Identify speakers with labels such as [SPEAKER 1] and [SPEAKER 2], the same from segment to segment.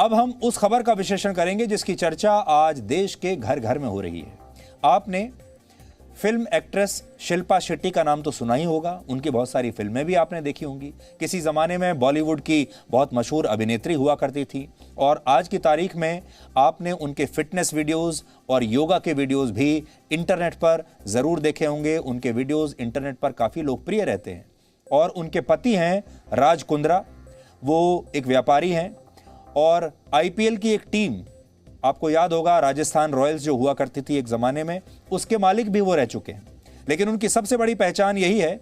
[SPEAKER 1] अब हम उस खबर का विश्लेषण करेंगे जिसकी चर्चा आज देश के घर घर में हो रही है। आपने फिल्म एक्ट्रेस शिल्पा शेट्टी का नाम तो सुना ही होगा, उनकी बहुत सारी फिल्में भी आपने देखी होंगी। किसी ज़माने में बॉलीवुड की बहुत मशहूर अभिनेत्री हुआ करती थी और आज की तारीख में आपने उनके फिटनेस वीडियोस और योगा के वीडियोस भी इंटरनेट पर ज़रूर देखे होंगे। उनके वीडियोस इंटरनेट पर काफ़ी लोकप्रिय रहते हैं। और उनके पति हैं राज कुंद्रा, वो एक व्यापारी हैं और आईपीएल की एक टीम, आपको याद होगा राजस्थान रॉयल्स जो हुआ करती थी एक ज़माने में, उसके मालिक भी वो रह चुके हैं। लेकिन उनकी सबसे बड़ी पहचान यही है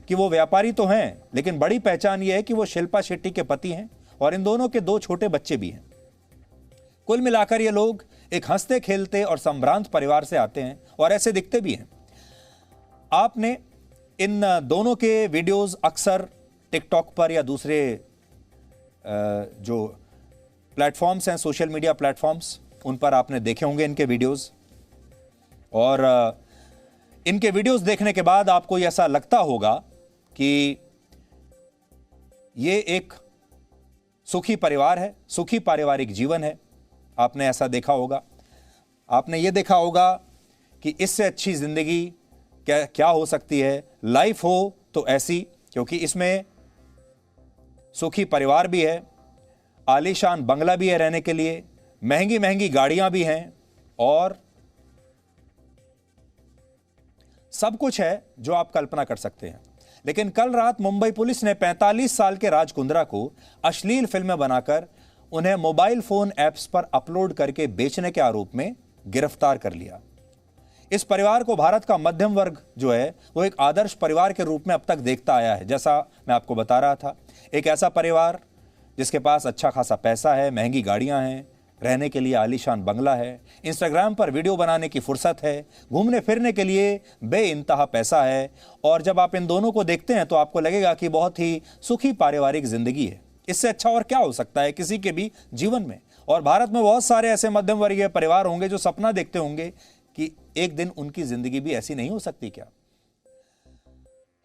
[SPEAKER 1] कि वो व्यापारी तो हैं, लेकिन बड़ी पहचान ये है कि वो शिल्पा शेट्टी के पति हैं और इन दोनों के 2 छोटे बच्चे भी हैं। कुल मिलाकर ये लोग एक हंसते खेलते और संभ्रांत परिवार से आते हैं और ऐसे दिखते भी हैं। आपने इन दोनों के वीडियोस अक्सर टिकटॉक पर या दूसरे जो प्लेटफॉर्म्स हैं, सोशल मीडिया प्लेटफॉर्म्स, उन पर आपने देखे होंगे इनके वीडियोस। और इनके वीडियोस देखने के बाद आपको ऐसा लगता होगा कि ये एक सुखी परिवार है, सुखी पारिवारिक जीवन है। आपने ऐसा देखा होगा। आपने ये देखा होगा कि इससे अच्छी जिंदगी क्या हो सकती है, लाइफ हो तो ऐसी, क्योंकि इसमें सुखी परिवार भी है, आलीशान बंगला भी है रहने के लिए, महंगी महंगी गाड़ियां भी हैं और सब कुछ है जो आप कल्पना कर सकते हैं। लेकिन कल रात मुंबई पुलिस ने 45 साल के राज कुंद्रा को अश्लील फिल्में बनाकर उन्हें मोबाइल फोन ऐप्स पर अपलोड करके बेचने के आरोप में गिरफ्तार कर लिया। इस परिवार को भारत का मध्यम वर्ग जो है वो एक आदर्श परिवार के रूप में अब तक देखता आया है। जैसा मैं आपको बता रहा था, एक ऐसा परिवार जिसके पास अच्छा खासा पैसा है, महंगी गाड़ियां हैं, रहने के लिए आलीशान बंगला है, इंस्टाग्राम पर वीडियो बनाने की फुर्सत है, घूमने फिरने के लिए बेइंतहा पैसा है। और जब आप इन दोनों को देखते हैं तो आपको लगेगा कि बहुत ही सुखी पारिवारिक जिंदगी है। इससे अच्छा और क्या हो सकता है किसी के भी जीवन में। और भारत में बहुत सारे ऐसे मध्यम वर्गीय परिवार होंगे जो सपना देखते होंगे कि एक दिन उनकी जिंदगी भी ऐसी नहीं हो सकती क्या।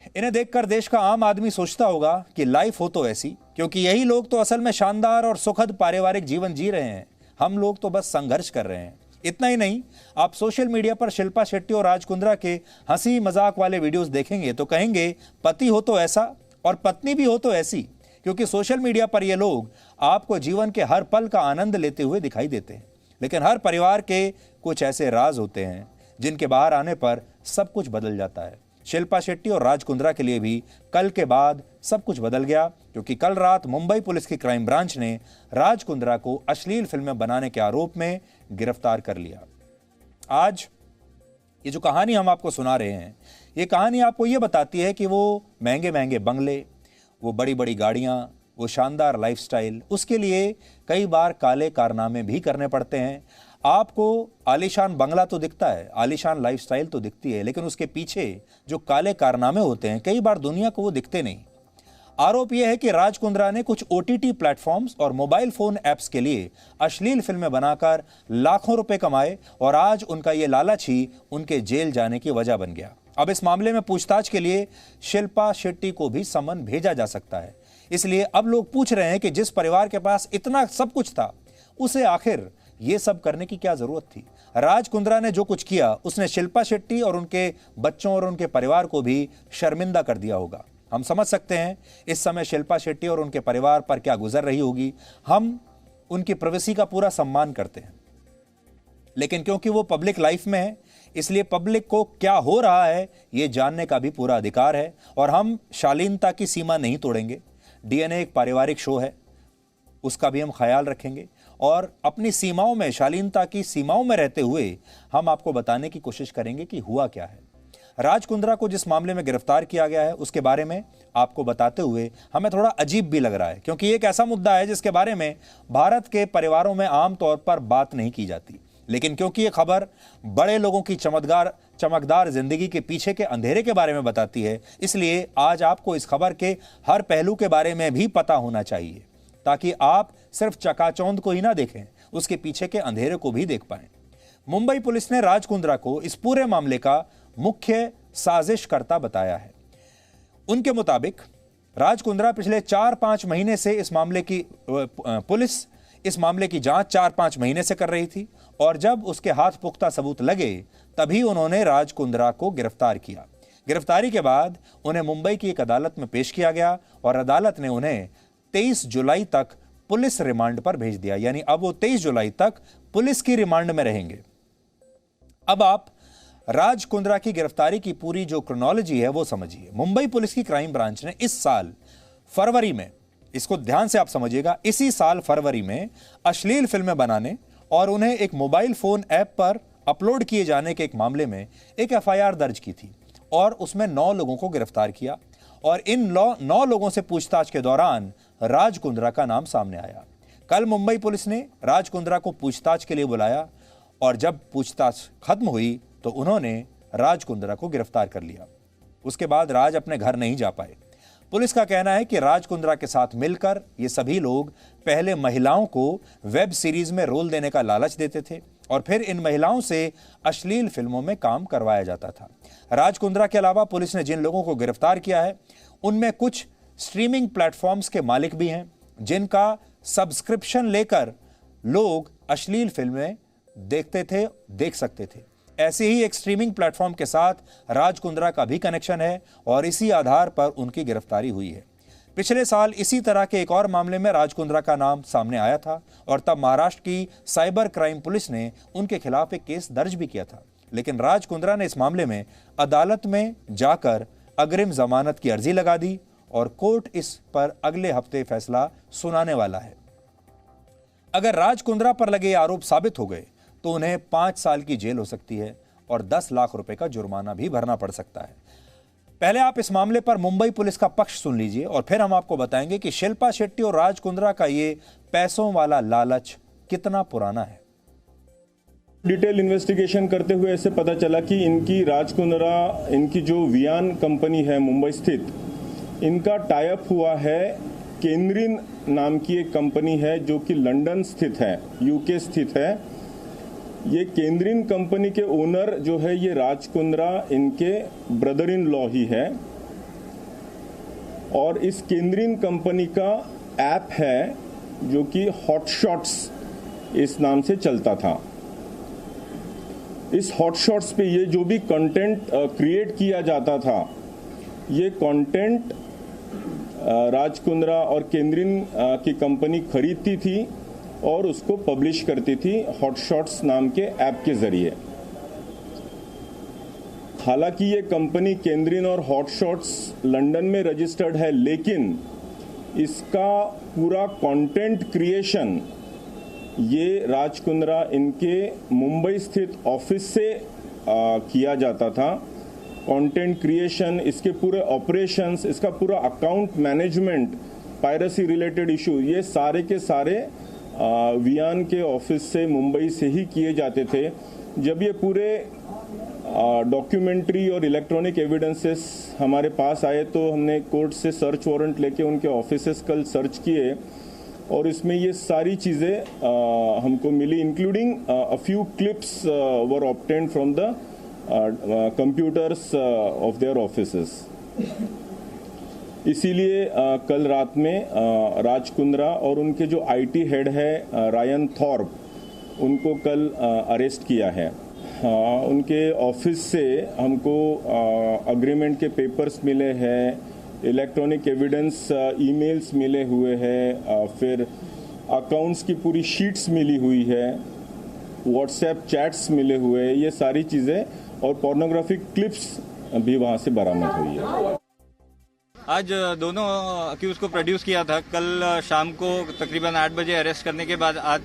[SPEAKER 1] इन्हें देखकर देश का आम आदमी सोचता होगा कि लाइफ हो तो ऐसी, क्योंकि यही लोग तो असल में शानदार और सुखद पारिवारिक जीवन जी रहे हैं। हम लोग तो बस संघर्ष कर रहे हैं। इतना ही नहीं, आप सोशल मीडिया पर शिल्पा शेट्टी और राज कुंद्रा के हंसी मजाक वाले वीडियोस देखेंगे तो कहेंगे पति हो तो ऐसा और पत्नी भी हो तो ऐसी, क्योंकि सोशल मीडिया पर ये लोग आपको जीवन के हर पल का आनंद लेते हुए दिखाई देते हैं। लेकिन हर परिवार के कुछ ऐसे राज होते हैं जिनके बाहर आने पर सब कुछ बदल जाता है। शिल्पा शेट्टी और राज कुंद्रा के लिए भी कल के बाद सब कुछ बदल गया, क्योंकि कल रात मुंबई पुलिस की क्राइम ब्रांच ने राज कुंद्रा को अश्लील फिल्में बनाने के आरोप में गिरफ्तार कर लिया। आज ये जो कहानी हम आपको सुना रहे हैं, ये कहानी आपको ये बताती है कि वो महंगे महंगे बंगले, वो बड़ी बड़ी गाड़ियां, वो शानदार लाइफस्टाइल, उसके लिए कई बार काले कारनामे भी करने पड़ते हैं। आपको आलीशान बंगला तो दिखता है, आलीशान लाइफस्टाइल तो दिखती है, लेकिन उसके पीछे जो काले कारनामे होते हैं कई बार दुनिया को वो दिखते नहीं। आरोप यह है कि राज कुंद्रा ने कुछ ओटीटी प्लेटफॉर्म्स और मोबाइल फोन ऐप्स के लिए अश्लील फिल्में बनाकर लाखों रुपए कमाए और आज उनका ये लालच ही उनके जेल जाने की वजह बन गया। अब इस मामले में पूछताछ के लिए शिल्पा शेट्टी को भी समन भेजा जा सकता है। इसलिए अब लोग पूछ रहे हैं कि जिस परिवार के पास इतना सब कुछ था, उसे आखिर ये सब करने की क्या जरूरत थी। राज कुंद्रा ने जो कुछ किया उसने शिल्पा शेट्टी और उनके बच्चों और उनके परिवार को भी शर्मिंदा कर दिया होगा। हम समझ सकते हैं इस समय शिल्पा शेट्टी और उनके परिवार पर क्या गुजर रही होगी। हम उनकी प्राइवेसी का पूरा सम्मान करते हैं, लेकिन क्योंकि वो पब्लिक लाइफ में है, इसलिए पब्लिक को क्या हो रहा है ये जानने का भी पूरा अधिकार है। और हम शालीनता की सीमा नहीं तोड़ेंगे। डीएनए एक पारिवारिक शो है, उसका भी हम ख्याल रखेंगे और अपनी सीमाओं में, शालीनता की सीमाओं में रहते हुए हम आपको बताने की कोशिश करेंगे कि हुआ क्या है। राज कुंद्रा को जिस मामले में गिरफ्तार किया गया है उसके बारे में आपको बताते हुए हमें थोड़ा अजीब भी लग रहा है, क्योंकि ये एक ऐसा मुद्दा है जिसके बारे में भारत के परिवारों में आमतौर पर बात नहीं की जाती। लेकिन क्योंकि ये खबर बड़े लोगों की चमकदार जिंदगी के पीछे के अंधेरे के बारे में बताती है, इसलिए आज आपको इस खबर के हर पहलू के बारे में भी पता होना चाहिए, ताकि आप सिर्फ चकाचौंध को ही ना देखें, उसके पीछे के अंधेरे को भी देख पाएं। मुंबई पुलिस ने राज कुंद्रा को इस पूरे मामले का मुख्य साजिशकर्ता बताया है। उनके मुताबिक राज कुंद्रा पिछले 4-5 महीने से पुलिस इस मामले की जांच 4-5 महीने से कर रही थी और जब उसके हाथ पुख्ता सबूत लगे तभी उन्होंने राज कुंद्रा को गिरफ्तार किया। गिरफ्तारी के बाद उन्हें मुंबई की एक अदालत में पेश किया गया और अदालत ने उन्हें 23 जुलाई तक पुलिस रिमांड पर भेज दिया। यानी अब वो 23 जुलाई तक पुलिस की रिमांड में रहेंगे। अब आप राज कुंद्रा की गिरफ्तारी की पूरी जो क्रोनोलॉजी है वो समझिए। मुंबई पुलिस की क्राइम ब्रांच ने इस साल फरवरी में, इसको ध्यान से आप समझिएगा, इसी साल फरवरी में अश्लील फिल्में बनाने और उन्हें एक मोबाइल फोन ऐप पर अपलोड किए जाने के एक मामले में एक एफआईआर दर्ज की थी और उसमें 9 लोगों को गिरफ्तार किया और इन 9 लोगों से पूछताछ के दौरान राज कुंद्रा का नाम सामने आया। कल मुंबई पुलिस ने राज कुंद्रा को पूछताछ के लिए बुलाया और जब पूछताछ खत्म हुई तो उन्होंने राज कुंद्रा को गिरफ्तार कर लिया। उसके बाद राज अपने घर नहीं जा पाए। पुलिस का कहना है कि राज कुंद्रा के साथ मिलकर ये सभी लोग पहले महिलाओं को वेब सीरीज में रोल देने का लालच देते थे और फिर इन महिलाओं से अश्लील फिल्मों में काम करवाया जाता था। राज कुंद्रा के अलावा पुलिस ने जिन लोगों को गिरफ्तार किया है उनमें कुछ स्ट्रीमिंग प्लेटफॉर्म्स के मालिक भी हैं जिनका सब्सक्रिप्शन लेकर लोग अश्लील फिल्में देख सकते थे। ऐसे ही एक स्ट्रीमिंग प्लेटफॉर्म के साथ राज कुंद्रा का भी कनेक्शन है और इसी आधार पर उनकी गिरफ्तारी हुई है। पिछले साल इसी तरह के एक और मामले में राज कुंद्रा का नाम सामने आया था और तब महाराष्ट्र की साइबर क्राइम पुलिस ने उनके खिलाफ एक केस दर्ज भी किया था, लेकिन राज कुंद्रा ने इस मामले में अदालत में जाकर अग्रिम जमानत की अर्जी लगा दी और कोर्ट इस पर अगले हफ्ते फैसला सुनाने वाला है। अगर राज कुंद्रा पर लगे आरोप साबित हो गए तो उन्हें 5 साल की जेल हो सकती है और 10 लाख रुपए का जुर्माना भी भरना पड़ सकता है। पहले आप इस मामले पर मुंबई पुलिस का पक्ष सुन लीजिए और फिर हम आपको बताएंगे कि शिल्पा शेट्टी और राज कुंद्रा का ये पैसों वाला लालच कितना पुराना है।
[SPEAKER 2] डिटेल इन्वेस्टिगेशन करते हुए ऐसे पता चला कि इनकी राज कुंद्रा, इनकी जो वियान कंपनी है मुंबई स्थित, इनका टाई अप हुआ है केंद्रीन नाम की एक कंपनी है जो कि लंदन स्थित है, यूके स्थित है। ये केंद्रीन कंपनी के ओनर जो है ये राज कुंद्रा इनके ब्रदर इन लॉ ही है और इस केंद्रीन कंपनी का ऐप है जो कि हॉटशॉट्स इस नाम से चलता था। इस हॉटशॉट्स पे ये जो भी कंटेंट क्रिएट किया जाता था, ये कंटेंट राज कुंद्रा और केंद्रीन की कंपनी खरीदती थी और उसको पब्लिश करती थी हॉटशॉट्स नाम के ऐप के जरिए। हालांकि ये कंपनी केंद्रीन और हॉटशॉट्स लंदन में रजिस्टर्ड है, लेकिन इसका पूरा कंटेंट क्रिएशन ये राज कुंद्रा इनके मुंबई स्थित ऑफिस से किया जाता था। कंटेंट क्रिएशन, इसके पूरे ऑपरेशंस, इसका पूरा account management, piracy related issue, ये सारे के सारे वियान के ऑफिस से मुंबई से ही किए जाते थे। जब ये पूरे डॉक्यूमेंट्री और इलेक्ट्रॉनिक एविडेंसेस हमारे पास आए तो हमने कोर्ट से सर्च वारंट लेके उनके ऑफिसेस कल सर्च किए और इसमें ये सारी चीज़ें हमको मिली, including a few clips were obtained from the computers of their offices. इसीलिए कल रात में राज कुंद्रा और उनके जो आईटी हेड है रायन थॉर्प, उनको कल अरेस्ट किया है। उनके ऑफिस से हमको अग्रीमेंट के पेपर्स मिले हैं, इलेक्ट्रॉनिक एविडेंस ईमेल्स मिले हुए हैं, फिर अकाउंट्स की पूरी शीट्स मिली हुई है, व्हाट्सएप चैट्स मिले हुए हैं, ये सारी चीज़ें और पोर्नोग्राफिक क्लिप्स भी वहाँ से बरामद हुई है।
[SPEAKER 3] आज दोनों अक्यूज को प्रोड्यूस किया था। कल शाम को तकरीबन 8 बजे अरेस्ट करने के बाद आज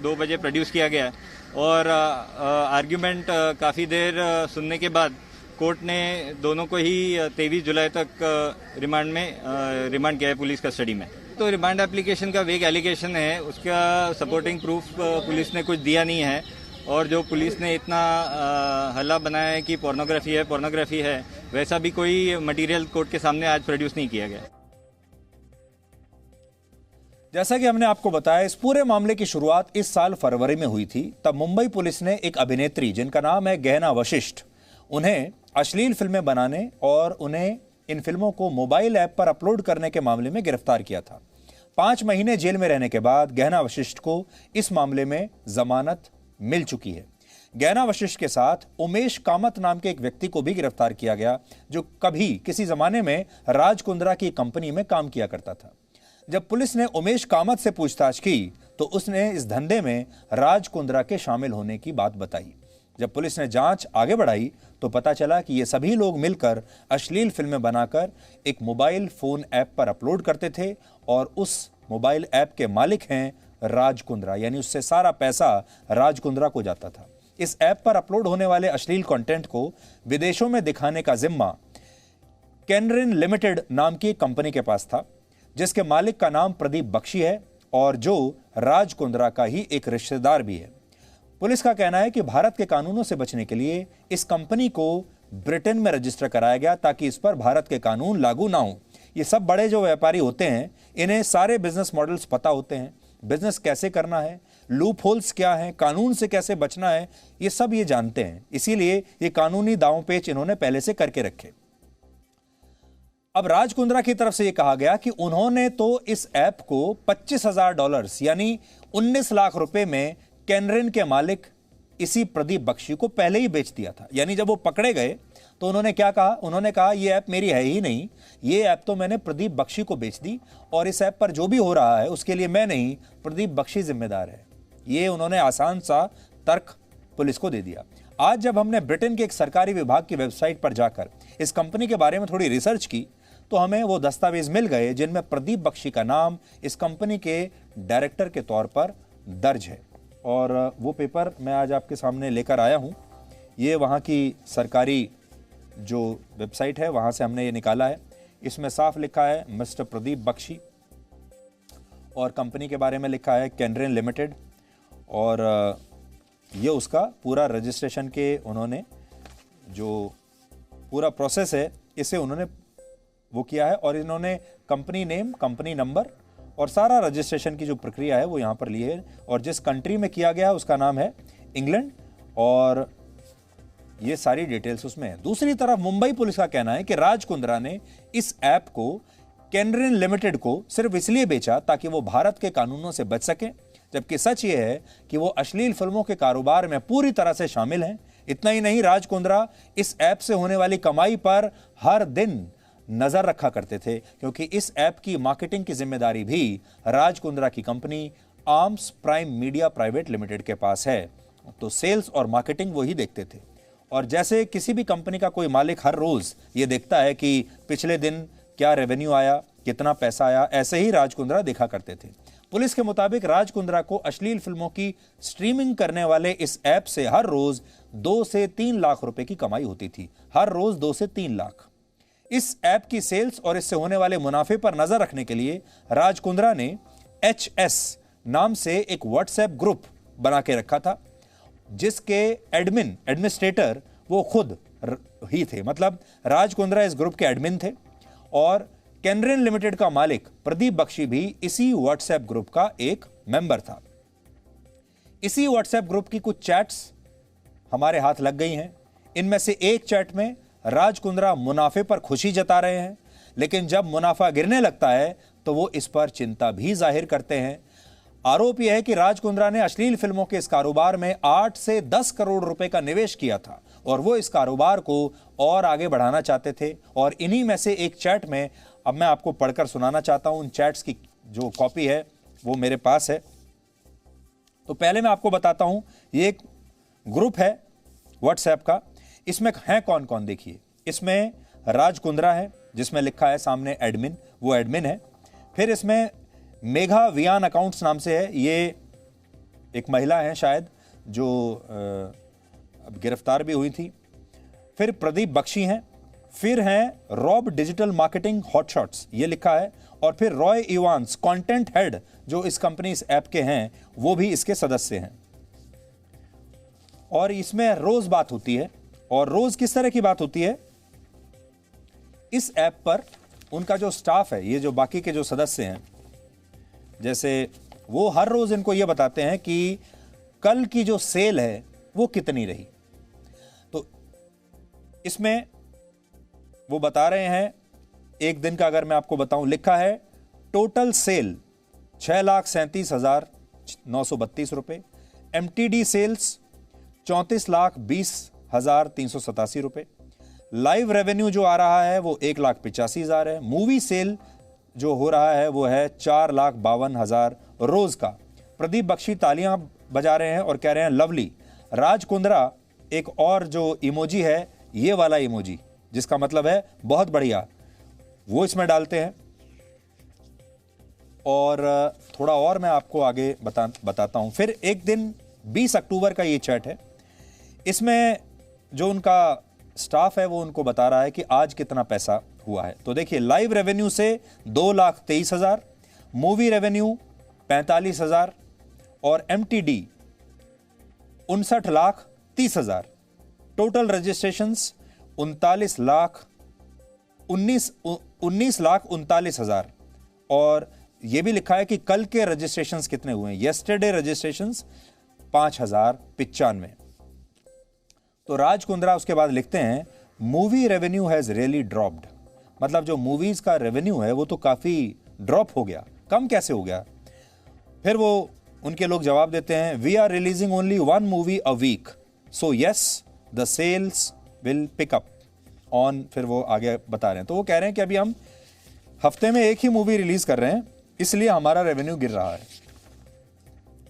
[SPEAKER 3] 2 बजे प्रोड्यूस किया गया और आर्ग्यूमेंट काफ़ी देर सुनने के बाद कोर्ट ने दोनों को ही 23 जुलाई तक रिमांड किया है पुलिस कस्टडी में। तो रिमांड एप्लीकेशन का वेग एलिगेशन है, उसका सपोर्टिंग प्रूफ पुलिस ने कुछ दिया नहीं है और जो पुलिस ने इतना हल्ला बनाया है कि पोर्नोग्राफी है, वैसा भी कोई मटेरियल कोर्ट के सामने आज प्रोड्यूस नहीं किया गया।
[SPEAKER 1] जैसा कि हमने आपको बताया, इस पूरे मामले की शुरुआत इस साल फरवरी में हुई थी। तब मुंबई पुलिस ने एक अभिनेत्री जिनका नाम है गहना वशिष्ठ, उन्हें अश्लील फिल्में बनाने और उन्हें इन फिल्मों को मोबाइल ऐप पर अपलोड करने के मामले में गिरफ्तार किया था। 5 महीने जेल में रहने के बाद गहना वशिष्ठ को इस मामले में जमानत मिल चुकी है। गहना वशिष्ठ के साथ उमेश कामत नाम के एक व्यक्ति को भी गिरफ्तार किया गया, जो कभी किसी जमाने में राज कुंद्रा की कंपनी में काम किया करता था। जब पुलिस ने उमेश कामत से पूछताछ की तो उसने इस धंधे में राज कुंद्रा के शामिल होने की बात बताई। जब पुलिस ने जांच आगे बढ़ाई तो पता चला कि ये सभी लोग मिलकर अश्लील फिल्में बनाकर एक मोबाइल फोन ऐप पर अपलोड करते थे और उस मोबाइल ऐप के मालिक हैं राज कुंद्रा, यानी उससे सारा पैसा राज कुंद्रा को जाता था। इस ऐप पर अपलोड होने वाले अश्लील कंटेंट को विदेशों में दिखाने का जिम्मा कैनरिन लिमिटेड नाम की कंपनी के पास था, जिसके मालिक का नाम प्रदीप बख्शी है और जो राज कुंद्रा का ही एक रिश्तेदार भी है। पुलिस का कहना है कि भारत के कानूनों से बचने के लिए इस कंपनी को ब्रिटेन में रजिस्टर कराया गया ताकि इस पर भारत के कानून लागू ना हो। ये सब बड़े जो व्यापारी होते हैं, इन्हें सारे बिजनेस मॉडल्स पता होते हैं, बिजनेस कैसे करना है, लूप होल्स क्या हैं, कानून से कैसे बचना है, ये सब ये जानते हैं। इसीलिए ये कानूनी दांव पेच इन्होंने पहले से करके रखे। अब राज कुंद्रा की तरफ से ये कहा गया कि उन्होंने तो इस ऐप को $25,000 यानी 19 लाख रुपए में कैनरिन के मालिक इसी प्रदीप बख्शी को पहले ही बेच दिया था। यानी जब वो पकड़े गए तो उन्होंने क्या कहा? उन्होंने कहा ये ऐप मेरी है ही नहीं, ये ऐप तो मैंने प्रदीप बख्शी को बेच दी और इस ऐप पर जो भी हो रहा है उसके लिए मैं नहीं, प्रदीप बख्शी जिम्मेदार है। ये उन्होंने आसान सा तर्क पुलिस को दे दिया। आज जब हमने ब्रिटेन के एक सरकारी विभाग की वेबसाइट पर जाकर इस कंपनी के बारे में थोड़ी रिसर्च की तो हमें वो दस्तावेज मिल गए जिनमें प्रदीप बख्शी का नाम इस कंपनी के डायरेक्टर के तौर पर दर्ज है। और वो पेपर मैं आज आपके सामने लेकर आया हूँ। ये वहाँ की सरकारी जो वेबसाइट है वहाँ से हमने ये निकाला है। इसमें साफ लिखा है मिस्टर प्रदीप बख्शी और कंपनी के बारे में लिखा है कैनरिन लिमिटेड, और ये उसका पूरा रजिस्ट्रेशन के उन्होंने जो पूरा प्रोसेस है इसे उन्होंने वो किया है और इन्होंने कंपनी नेम, कंपनी नंबर और सारा रजिस्ट्रेशन की जो प्रक्रिया है वो यहाँ पर ली है। और जिस कंट्री में किया गया है उसका नाम है इंग्लैंड और ये सारी डिटेल्स उसमें है। दूसरी तरफ मुंबई पुलिस का कहना है कि राज कुंद्रा ने इस ऐप को कैनरिन लिमिटेड को सिर्फ इसलिए बेचा ताकि वो भारत के कानूनों से बच सके, जबकि सच ये है कि वो अश्लील फिल्मों के कारोबार में पूरी तरह से शामिल हैं। इतना ही नहीं, राज कुंद्रा इस ऐप से होने वाली कमाई पर हर दिन नजर रखा करते थे, क्योंकि इस ऐप की मार्केटिंग की जिम्मेदारी भी राज कुंद्रा की company arms prime media private limited के पास है। तो सेल्स और मार्केटिंग वो ही देखते थे। और जैसे किसी भी कंपनी का कोई मालिक हर रोज ये देखता है कि पिछले दिन क्या रेवेन्यू आया, कितना पैसा आया, ऐसे ही राज कुंद्रा देखा करते थे। पुलिस के मुताबिक राज कुंद्रा को अश्लील फिल्मों की स्ट्रीमिंग करने वाले इस ऐप से हर रोज 2 से 3 लाख रुपए की कमाई होती थी। हर रोज 2 से 3 लाख। इस ऐप की सेल्स और इससे होने वाले मुनाफे पर नजर रखने के लिए राज कुंद्रा ने HS नाम से एक व्हाट्सएप ग्रुप बना के रखा था, जिसके एडमिनिस्ट्रेटर वो खुद ही थे। मतलब राज कुंद्रा इस ग्रुप के एडमिन थे और कैनरिन लिमिटेड का मालिक प्रदीप बख्शी भी इसी व्हाट्सएप ग्रुप का एक मेंबर था। इसी व्हाट्सएप ग्रुप की कुछ चैट्स हमारे हाथ लग गई हैं। इनमें से एक चैट में राज कुंद्रा मुनाफे पर खुशी जता रहे हैं, लेकिन जब मुनाफा गिरने लगता है तो वो इस पर चिंता भी जाहिर करते हैं। आरोप यह है कि राज कुंद्रा ने अश्लील फिल्मों के इस कारोबार में 8 से 10 करोड़ रुपए का निवेश किया था और वो इस कारोबार को और आगे बढ़ाना चाहते थे। और इन्हीं में से एक चैट में अब मैं आपको पढ़कर सुनाना चाहता हूं। उन चैट्स की जो कॉपी है वो मेरे पास है। तो पहले मैं आपको बताता हूं, ये एक ग्रुप है व्हाट्सएप का। इसमें हैं कौन कौन, देखिए। इसमें राज कुंद्रा है जिसमें लिखा है सामने एडमिन, वो एडमिन है। फिर इसमें मेघा वियान अकाउंट्स नाम से है, ये एक महिला है शायद जो अब गिरफ्तार भी हुई थी। फिर प्रदीप बख्शी हैं। फिर हैं रॉब डिजिटल मार्केटिंग हॉटशॉट्स, ये लिखा है। और फिर रॉय इवांस कंटेंट हेड जो इस कंपनी इस ऐप के हैं वो भी इसके सदस्य हैं। और इसमें रोज बात होती है। और रोज किस तरह की बात होती है? इस ऐप पर उनका जो स्टाफ है, ये जो बाकी के जो सदस्य हैं, जैसे वो हर रोज इनको ये बताते हैं कि कल की जो सेल है वो कितनी रही। तो इसमें वो बता रहे हैं, एक दिन का अगर मैं आपको बताऊं, लिखा है टोटल सेल 6,37,932 रुपये। MTD सेल्स 34,20,387 रुपये। लाइव रेवेन्यू जो आ रहा है वो 1,85,000 है। मूवी सेल जो हो रहा है वो है 4,52,000 रोज का। प्रदीप बख्शी तालियां बजा रहे हैं और कह रहे हैं लवली। राज कुंद्रा एक और जो इमोजी है, ये वाला इमोजी जिसका मतलब है बहुत बढ़िया, वो इसमें डालते हैं। और थोड़ा और मैं आपको आगे बताता हूं। फिर एक दिन 20 अक्टूबर का ये चैट है, इसमें जो उनका स्टाफ है वो उनको बता रहा है कि आज कितना पैसा हुआ है। तो देखिए, लाइव रेवेन्यू से 2,23,000, मूवी रेवेन्यू 45,000 और MTD 59,30,000। Total registrations 19,39,000। और ये भी लिखा है कि कल के रजिस्ट्रेशंस कितने हुए हैं। Yesterday registrations 5,095। तो राज कुंद्रा उसके बाद लिखते हैं movie revenue has really dropped. मतलब जो मूवीज का रेवेन्यू है वो तो काफी ड्रॉप हो गया, कम कैसे हो गया। फिर वो उनके लोग जवाब देते हैं we are releasing only 1 movie a week, so yes the sales will pick up on. फिर वो आगे बता रहे हैं, तो वो कह रहे हैं कि अभी हम हफ्ते में एक ही मूवी रिलीज कर रहे हैं, इसलिए हमारा रेवेन्यू गिर रहा है।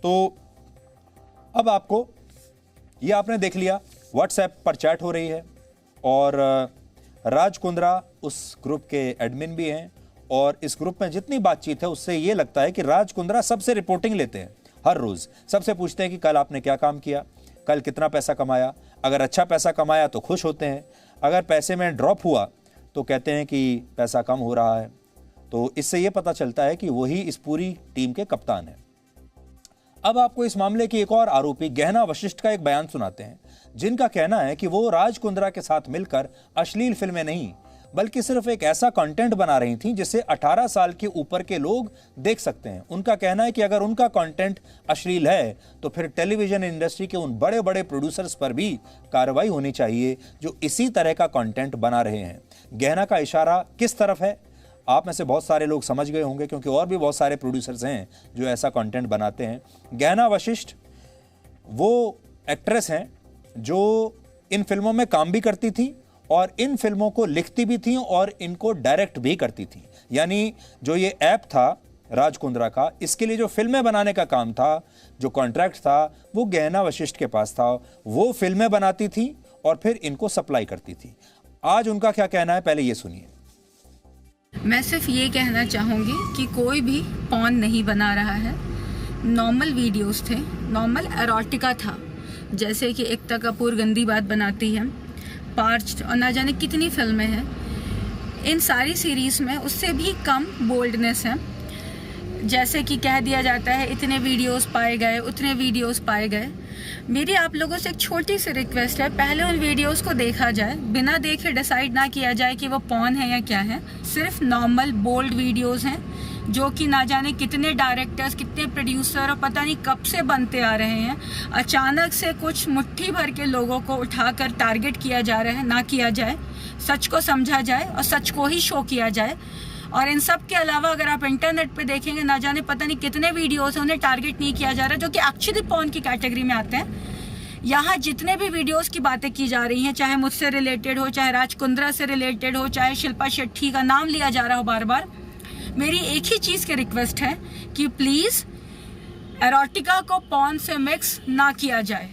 [SPEAKER 1] तो अब आपको ये आपने देख लिया, व्हाट्सएप पर चैट हो रही है और राज कुंद्रा उस ग्रुप के एडमिन भी हैं। और इस ग्रुप में जितनी बातचीत है उससे ये लगता है कि राज कुंद्रा सबसे रिपोर्टिंग लेते हैं हर रोज। सबसे पूछते हैं कि कल आपने क्या काम किया, कल कितना पैसा कमाया। अगर अच्छा पैसा कमाया तो खुश होते हैं, अगर पैसे में ड्रॉप हुआ तो कहते हैं कि पैसा कम हो रहा है। तो इससे यह पता चलता है कि वही इस पूरी टीम के कप्तान हैं। अब आपको इस मामले के एक और आरोपी गहना वशिष्ठ का एक बयान सुनाते हैं, जिनका कहना है कि वो राज कुंद्रा के साथ मिलकर अश्लील फिल्में नहीं बल्कि सिर्फ एक ऐसा कंटेंट बना रही थी जिसे 18 साल के ऊपर के लोग देख सकते हैं। उनका कहना है कि अगर उनका कंटेंट अश्लील है तो फिर टेलीविजन इंडस्ट्री के उन बड़े बड़े प्रोड्यूसर्स पर भी कार्रवाई होनी चाहिए जो इसी तरह का कंटेंट बना रहे हैं। गहना का इशारा किस तरफ है आप में से बहुत सारे लोग समझ गए होंगे, क्योंकि और भी बहुत सारे प्रोड्यूसर्स हैं जो ऐसा कंटेंट बनाते हैं। गहना वशिष्ठ वो एक्ट्रेस हैं जो इन फिल्मों में काम भी करती थी और इन फिल्मों को लिखती भी थी और इनको डायरेक्ट भी करती थी। यानी जो ये ऐप था राज कुंद्रा का, इसके लिए जो फिल्में बनाने का काम था, जो कॉन्ट्रैक्ट था, वो गहना वशिष्ठ के पास था। वो फिल्में बनाती थी और फिर इनको सप्लाई करती थी। आज उनका क्या कहना है, पहले ये सुनिए।
[SPEAKER 4] मैं सिर्फ ये कहना चाहूँगी कि कोई भी पॉर्न नहीं बना रहा है। नॉर्मल वीडियोस थे, नॉर्मल एरोटिका था, जैसे कि एकता कपूर गंदी बात बनाती है, पार्च्ड और ना जाने कितनी फिल्में हैं। इन सारी सीरीज़ में उससे भी कम बोल्डनेस है। जैसे कि कह दिया जाता है इतने वीडियोस पाए गए, उतने वीडियोस पाए गए। मेरी आप लोगों से एक छोटी सी रिक्वेस्ट है, पहले उन वीडियोस को देखा जाए, बिना देखे डिसाइड ना किया जाए कि वो पॉर्न है या क्या है। सिर्फ नॉर्मल बोल्ड वीडियोस हैं जो कि ना जाने कितने डायरेक्टर्स, कितने प्रोड्यूसर और पता नहीं कब से बनते आ रहे हैं। अचानक से कुछ मुट्ठी भर के लोगों को उठाकर टारगेट किया जा रहा है। ना किया जाए, सच को समझा जाए और सच को ही शो किया जाए। और इन सब के अलावा अगर आप इंटरनेट पे देखेंगे, ना जाने पता नहीं कितने वीडियोस हैं, उन्हें टारगेट नहीं किया जा रहा, जो कि एक्चुअली पॉर्न की कैटेगरी में आते हैं। यहाँ जितने भी वीडियोस की बातें की जा रही हैं, चाहे मुझसे रिलेटेड हो, चाहे राज कुंद्रा से रिलेटेड हो, चाहे शिल्पा शेट्टी का नाम लिया जा रहा हो बार बार, मेरी एक ही चीज़ की रिक्वेस्ट है कि प्लीज़ एरोटिका को पॉर्न से मिक्स ना किया जाए।